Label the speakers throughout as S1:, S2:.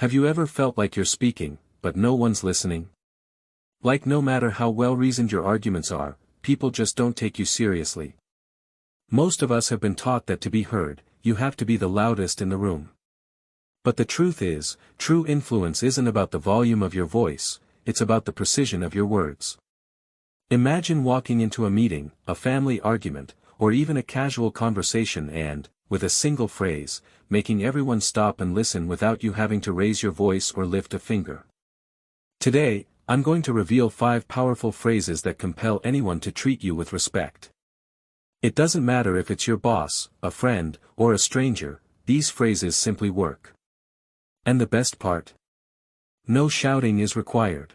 S1: Have you ever felt like you're speaking, but no one's listening? Like no matter how well-reasoned your arguments are, people just don't take you seriously. Most of us have been taught that to be heard, you have to be the loudest in the room. But the truth is, true influence isn't about the volume of your voice, it's about the precision of your words. Imagine walking into a meeting, a family argument, or even a casual conversation and, with a single phrase, making everyone stop and listen without you having to raise your voice or lift a finger. Today, I'm going to reveal 5 powerful phrases that compel anyone to treat you with respect. It doesn't matter if it's your boss, a friend, or a stranger, these phrases simply work. And the best part? No shouting is required.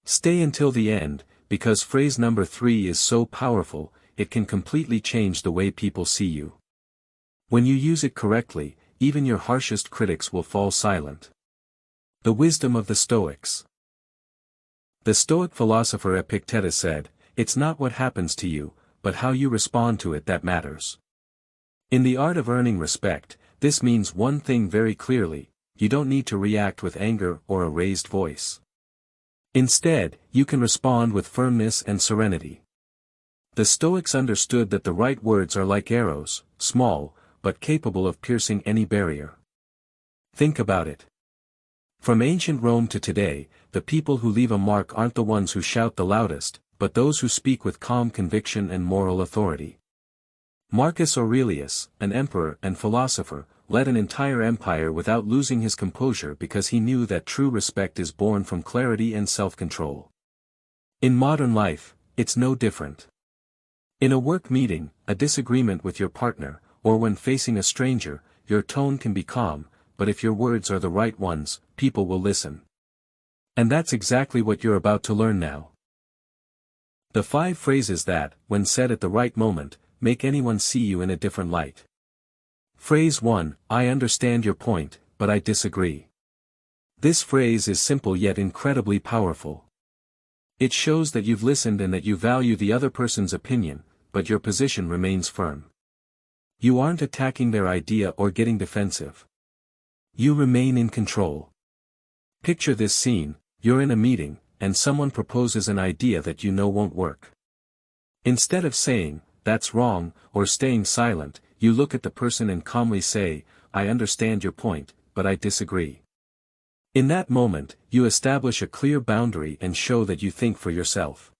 S1: Stay until the end, because phrase number 3 is so powerful, it can completely change the way people see you. When you use it correctly, even your harshest critics will fall silent. The wisdom of the Stoics. The Stoic philosopher Epictetus said, "It's not what happens to you, but how you respond to it that matters." In the art of earning respect, this means one thing very clearly: you don't need to react with anger or a raised voice. Instead, you can respond with firmness and serenity. The Stoics understood that the right words are like arrows, small, but capable of piercing any barrier. Think about it. From ancient Rome to today, the people who leave a mark aren't the ones who shout the loudest, but those who speak with calm conviction and moral authority. Marcus Aurelius, an emperor and philosopher, led an entire empire without losing his composure because he knew that true respect is born from clarity and self-control. In modern life, it's no different. In a work meeting, a disagreement with your partner, or when facing a stranger, your tone can be calm, but if your words are the right ones, people will listen. And that's exactly what you're about to learn now. The 5 phrases that, when said at the right moment, make anyone see you in a different light. Phrase 1, "I understand your point, but I disagree." This phrase is simple yet incredibly powerful. It shows that you've listened and that you value the other person's opinion, but your position remains firm. You aren't attacking their idea or getting defensive. You remain in control. Picture this scene: you're in a meeting, and someone proposes an idea that you know won't work. Instead of saying, "That's wrong," or staying silent, you look at the person and calmly say, "I understand your point, but I disagree." In that moment, you establish a clear boundary and show that you think for yourself.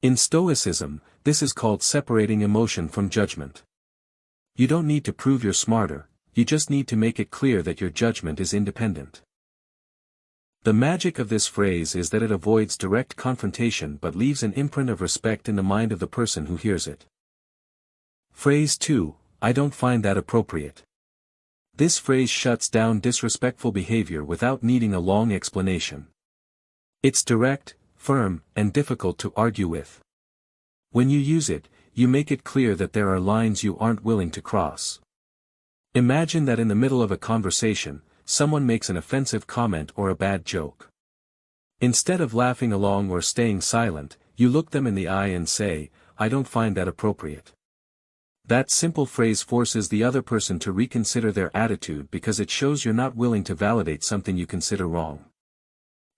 S1: In Stoicism, this is called separating emotion from judgment. You don't need to prove you're smarter, you just need to make it clear that your judgment is independent. The magic of this phrase is that it avoids direct confrontation but leaves an imprint of respect in the mind of the person who hears it. Phrase 2, "I don't find that appropriate." This phrase shuts down disrespectful behavior without needing a long explanation. It's direct, firm, and difficult to argue with. When you use it, you make it clear that there are lines you aren't willing to cross. Imagine that in the middle of a conversation, someone makes an offensive comment or a bad joke. Instead of laughing along or staying silent, you look them in the eye and say, "I don't find that appropriate." That simple phrase forces the other person to reconsider their attitude because it shows you're not willing to validate something you consider wrong.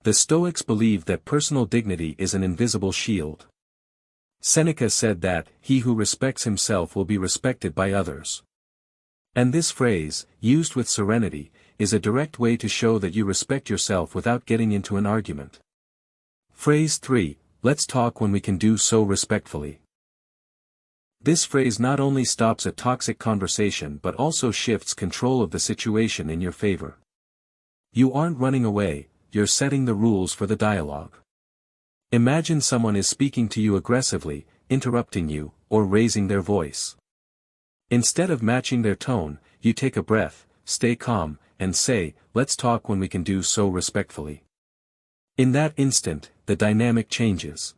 S1: The Stoics believe that personal dignity is an invisible shield. Seneca said that, "He who respects himself will be respected by others." And this phrase, used with serenity, is a direct way to show that you respect yourself without getting into an argument. Phrase 3, "Let's talk when we can do so respectfully." This phrase not only stops a toxic conversation but also shifts control of the situation in your favor. You aren't running away, you're setting the rules for the dialogue. Imagine someone is speaking to you aggressively, interrupting you, or raising their voice. Instead of matching their tone, you take a breath, stay calm, and say, "Let's talk when we can do so respectfully." In that instant, the dynamic changes.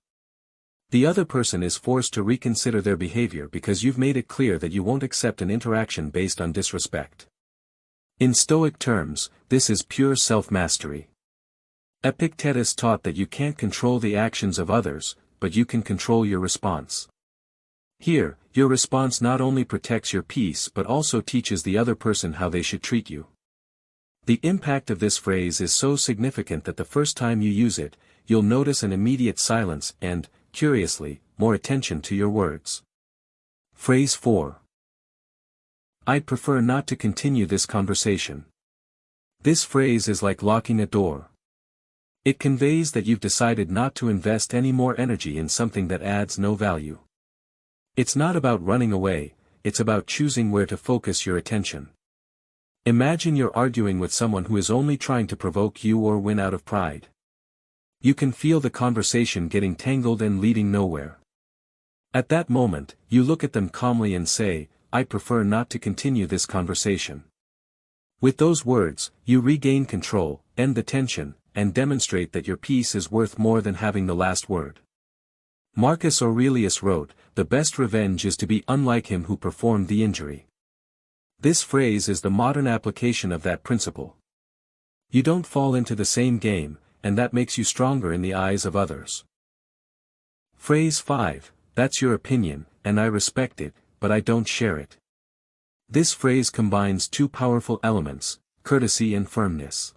S1: The other person is forced to reconsider their behavior because you've made it clear that you won't accept an interaction based on disrespect. In Stoic terms, this is pure self-mastery. Epictetus taught that you can't control the actions of others, but you can control your response. Here, your response not only protects your peace but also teaches the other person how they should treat you. The impact of this phrase is so significant that the first time you use it, you'll notice an immediate silence and, curiously, more attention to your words. Phrase 4. I'd prefer not to continue this conversation. This phrase is like locking a door. It conveys that you've decided not to invest any more energy in something that adds no value. It's not about running away, it's about choosing where to focus your attention. Imagine you're arguing with someone who is only trying to provoke you or win out of pride. You can feel the conversation getting tangled and leading nowhere. At that moment, you look at them calmly and say, I prefer not to continue this conversation. With those words, you regain control, end the tension, and demonstrate that your peace is worth more than having the last word. Marcus Aurelius wrote, "The best revenge is to be unlike him who performed the injury." This phrase is the modern application of that principle. You don't fall into the same game, and that makes you stronger in the eyes of others. Phrase 5, that's your opinion, and I respect it, but I don't share it. This phrase combines two powerful elements, courtesy and firmness.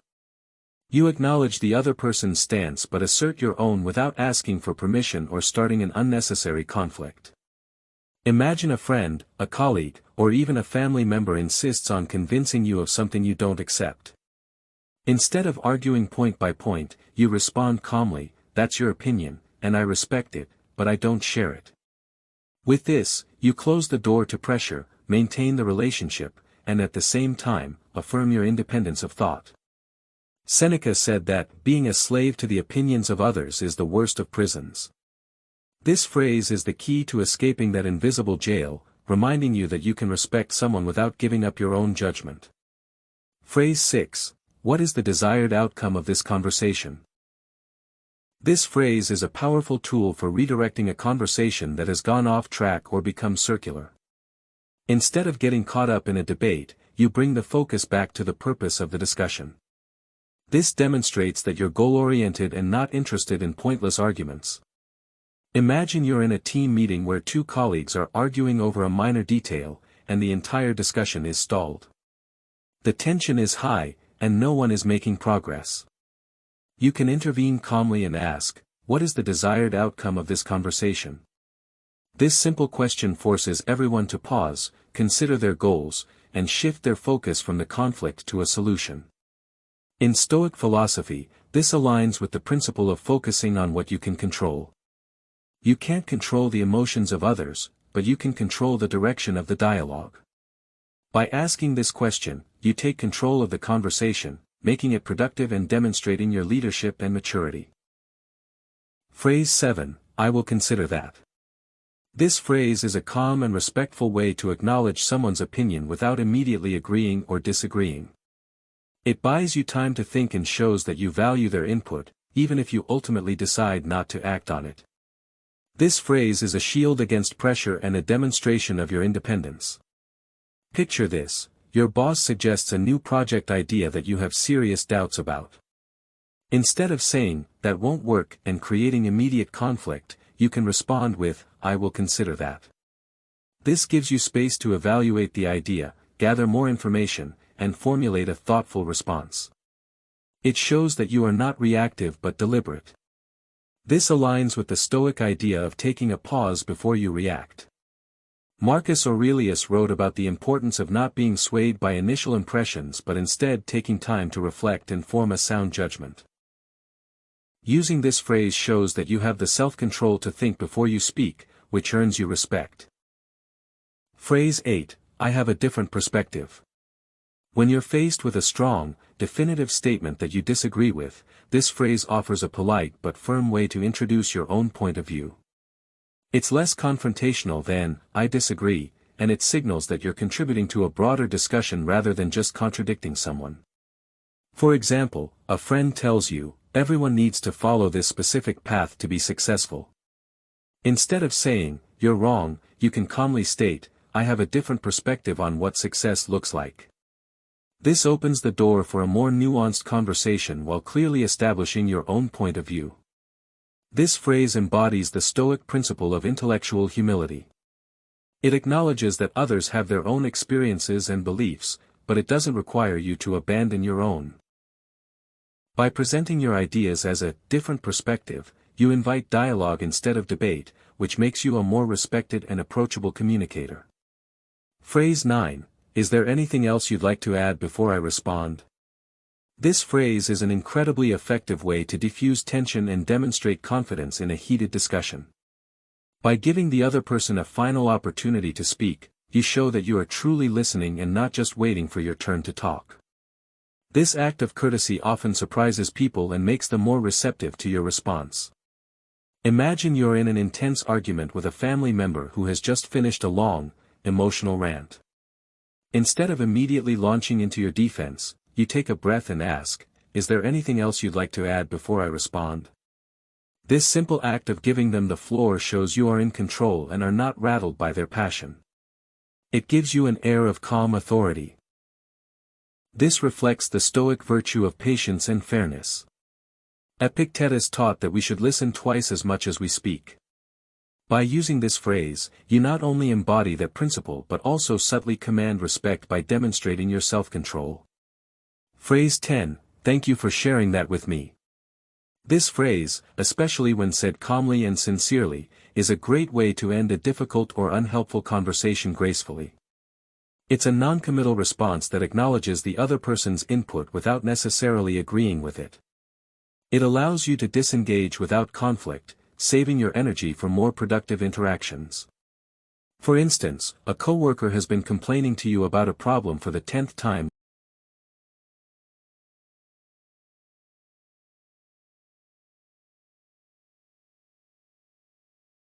S1: You acknowledge the other person's stance but assert your own without asking for permission or starting an unnecessary conflict. Imagine a friend, a colleague, or even a family member insists on convincing you of something you don't accept. Instead of arguing point by point, you respond calmly, that's your opinion, and I respect it, but I don't share it. With this, you close the door to pressure, maintain the relationship, and at the same time, affirm your independence of thought. Seneca said that, being a slave to the opinions of others is the worst of prisons. This phrase is the key to escaping that invisible jail, reminding you that you can respect someone without giving up your own judgment. Phrase 6. What is the desired outcome of this conversation? This phrase is a powerful tool for redirecting a conversation that has gone off track or become circular. Instead of getting caught up in a debate, you bring the focus back to the purpose of the discussion. This demonstrates that you're goal-oriented and not interested in pointless arguments. Imagine you're in a team meeting where two colleagues are arguing over a minor detail, and the entire discussion is stalled. The tension is high, and no one is making progress. You can intervene calmly and ask, what is the desired outcome of this conversation? This simple question forces everyone to pause, consider their goals, and shift their focus from the conflict to a solution. In Stoic philosophy, this aligns with the principle of focusing on what you can control. You can't control the emotions of others, but you can control the direction of the dialogue. By asking this question, you take control of the conversation, making it productive and demonstrating your leadership and maturity. Phrase 7, I will consider that. This phrase is a calm and respectful way to acknowledge someone's opinion without immediately agreeing or disagreeing. It buys you time to think and shows that you value their input, even if you ultimately decide not to act on it. This phrase is a shield against pressure and a demonstration of your independence. Picture this, your boss suggests a new project idea that you have serious doubts about. Instead of saying, that won't work, and creating immediate conflict, you can respond with, I will consider that. This gives you space to evaluate the idea, gather more information, and formulate a thoughtful response. It shows that you are not reactive but deliberate. This aligns with the Stoic idea of taking a pause before you react. Marcus Aurelius wrote about the importance of not being swayed by initial impressions but instead taking time to reflect and form a sound judgment. Using this phrase shows that you have the self-control to think before you speak, which earns you respect. Phrase 8, I have a different perspective. When you're faced with a strong, definitive statement that you disagree with, this phrase offers a polite but firm way to introduce your own point of view. It's less confrontational than, I disagree, and it signals that you're contributing to a broader discussion rather than just contradicting someone. For example, a friend tells you, everyone needs to follow this specific path to be successful. Instead of saying, you're wrong, you can calmly state, I have a different perspective on what success looks like. This opens the door for a more nuanced conversation while clearly establishing your own point of view. This phrase embodies the Stoic principle of intellectual humility. It acknowledges that others have their own experiences and beliefs, but it doesn't require you to abandon your own. By presenting your ideas as a different perspective, you invite dialogue instead of debate, which makes you a more respected and approachable communicator. Phrase 9. Is there anything else you'd like to add before I respond? This phrase is an incredibly effective way to diffuse tension and demonstrate confidence in a heated discussion. By giving the other person a final opportunity to speak, you show that you are truly listening and not just waiting for your turn to talk. This act of courtesy often surprises people and makes them more receptive to your response. Imagine you're in an intense argument with a family member who has just finished a long, emotional rant. Instead of immediately launching into your defense, you take a breath and ask, "Is there anything else you'd like to add before I respond?" This simple act of giving them the floor shows you are in control and are not rattled by their passion. It gives you an air of calm authority. This reflects the Stoic virtue of patience and fairness. Epictetus taught that we should listen twice as much as we speak. By using this phrase, you not only embody that principle but also subtly command respect by demonstrating your self-control. Phrase 10. Thank you for sharing that with me. This phrase, especially when said calmly and sincerely, is a great way to end a difficult or unhelpful conversation gracefully. It's a non-committal response that acknowledges the other person's input without necessarily agreeing with it. It allows you to disengage without conflict, saving your energy for more productive interactions. For instance, a coworker has been complaining to you about a problem for the 10th time